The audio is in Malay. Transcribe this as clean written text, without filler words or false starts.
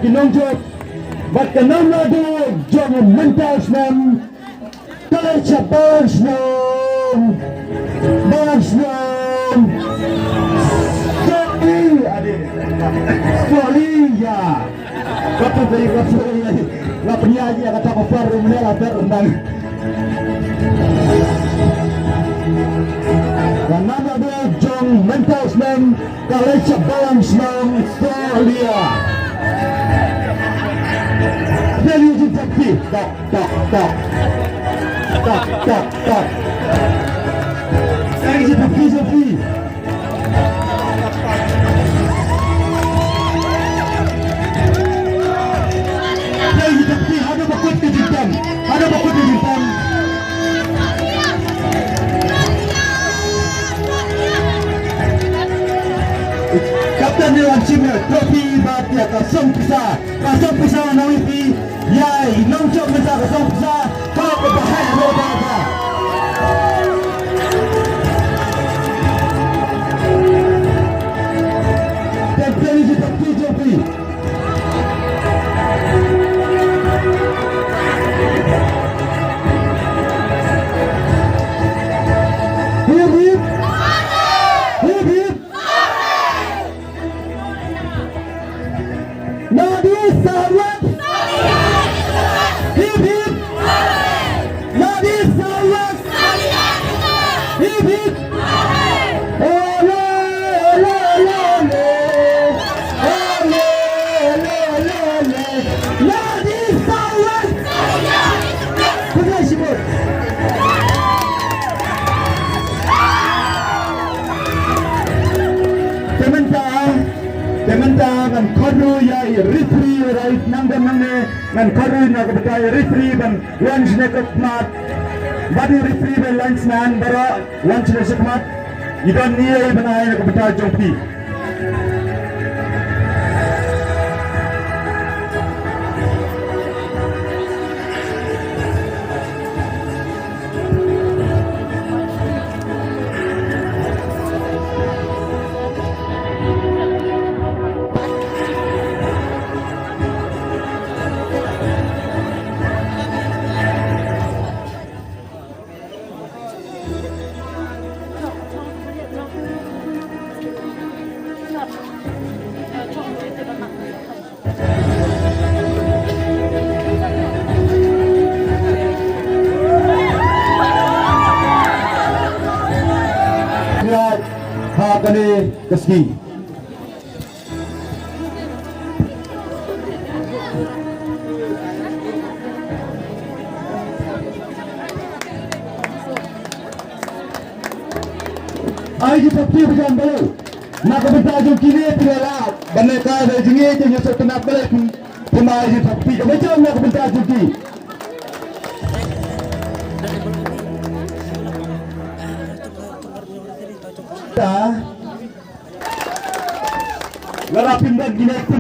kinongjok Bakanamna do Jom Mentasman Talacha Barsnom Solia Kata dari Solia La penyaji kata Faru menela terendang Bakanamna do Jom Mentasman Talacha Barsnom Solia Dari ujung kaki Tak Dari ujung kaki Sofi Dari ujung kaki Ada bakut kejutan Kapten Dewan Cimel Trofi Batia Kasong Pisah Nawipi Yai Nongcok Besar Kasong Pisah Kau berbahaya Roda Dan Peri Jepang Jopi Nadi Sawat Hip hip Nadi Sawat Hip hip Ole ole ole Ole ole ole Nadi Sawat Kuda Shibur Tementa kan kodu ya referee right nangdam nangne kan kodu na kebetai referee kan lunch ne kepmat badi referee ben lunch nan bara lunch ne sekmat idan niye banai na kebetai jompi Hakane Keski Ayo pasti berjalan balik nak bertajuk kini tidak banyak ada jengi je nyusut kena balik pemain je tapi macam nak bertajuk kini Lara pindah gini